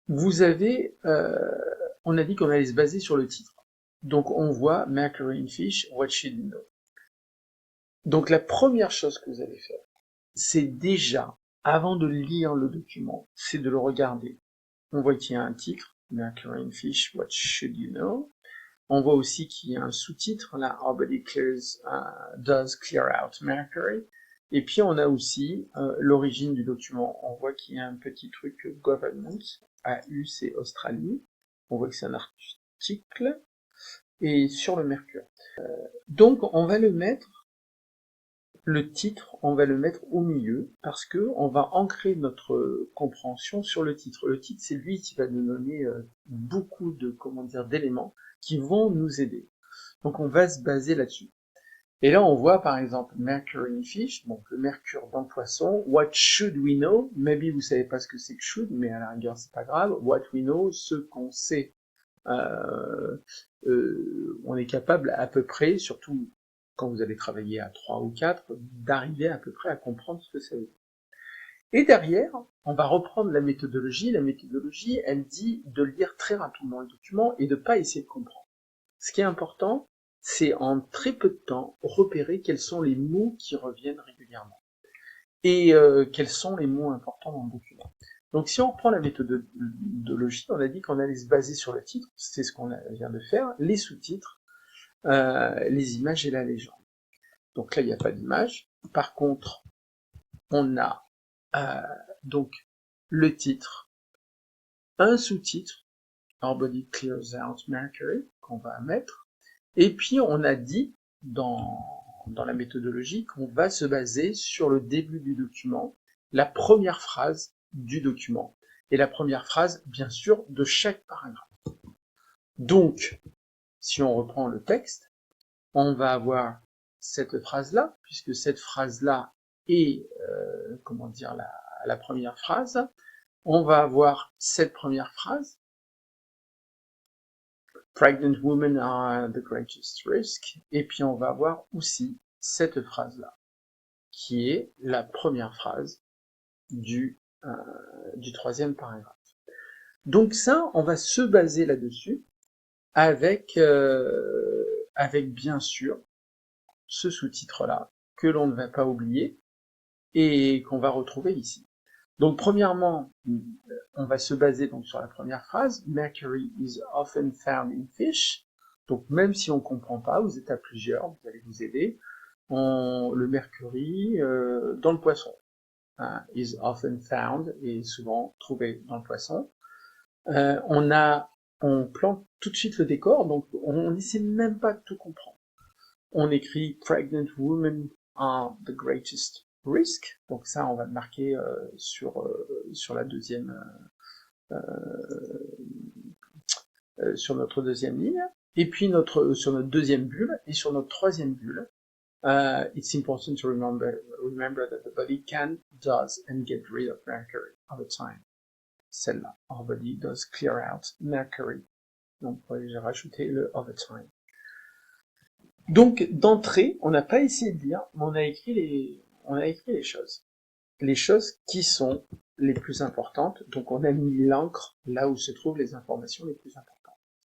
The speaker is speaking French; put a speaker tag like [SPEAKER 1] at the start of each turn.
[SPEAKER 1] Vous avez, on a dit qu'on allait se baser sur le titre. Donc on voit Mercury in Fish, what should you know? Donc la première chose que vous allez faire, c'est déjà, avant de lire le document, c'est de le regarder. On voit qu'il y a un titre, Mercury in Fish, what should you know? On voit aussi qu'il y a un sous-titre, là, Our Body does clear out Mercury. Et puis on a aussi l'origine du document. On voit qu'il y a un petit truc Government, AU c'est Australie. On voit que c'est un article, et sur le Mercure. Donc on va le mettre, le titre, on va le mettre au milieu, parce que on va ancrer notre compréhension sur le titre. Le titre, c'est lui qui va nous donner beaucoup de, comment dire, d'éléments qui vont nous aider. Donc on va se baser là-dessus. Et là, on voit par exemple Mercury in Fish, donc le mercure dans le poisson. What should we know? Maybe vous savez pas ce que c'est que should, mais à la rigueur, c'est pas grave. What we know, ce qu'on sait. On est capable à peu près, surtout quand vous allez travailler à 3 ou 4, d'arriver à peu près à comprendre ce que ça veut dire. Et derrière, on va reprendre la méthodologie. La méthodologie, elle dit de lire très rapidement le document et de pas essayer de comprendre. Ce qui est important, c'est en très peu de temps repérer quels sont les mots qui reviennent régulièrement et quels sont les mots importants dans le document. Donc si on reprend la méthodologie, on a dit qu'on allait se baser sur le titre, c'est ce qu'on vient de faire, les sous-titres, les images et la légende. Donc là, il n'y a pas d'image. Par contre, on a donc le titre, un sous-titre, Our Body Clears Out Mercury, qu'on va mettre, et puis on a dit dans la méthodologie qu'on va se baser sur le début du document, la première phrase du document, et la première phrase, bien sûr, de chaque paragraphe. Donc, si on reprend le texte, on va avoir cette phrase-là, puisque cette phrase-là est, comment dire, la première phrase. On va avoir cette première phrase, Pregnant women are the greatest risk, et puis on va avoir aussi cette phrase-là, qui est la première phrase du troisième paragraphe. Donc ça, on va se baser là-dessus, avec bien sûr ce sous-titre-là, que l'on ne va pas oublier, et qu'on va retrouver ici. Donc premièrement, on va se baser donc sur la première phrase, Mercury is often found in fish. Donc même si on comprend pas, vous êtes à plusieurs, vous allez vous aider. Le mercury dans le poisson, hein, is often found, est souvent trouvé dans le poisson. On plante tout de suite le décor, donc on n'essaie même pas de tout comprendre. On écrit Pregnant women are the greatest risk, donc ça on va le marquer sur la deuxième sur notre deuxième ligne, et puis sur notre deuxième bulle, et sur notre troisième bulle, it's important to remember that the body can, does, and get rid of mercury over time. Celle-là, our body does clear out mercury. Donc j'ai rajouté le over time. Donc d'entrée, on n'a pas essayé de lire, mais on a écrit les choses qui sont les plus importantes. Donc on a mis l'encre là où se trouvent les informations les plus importantes.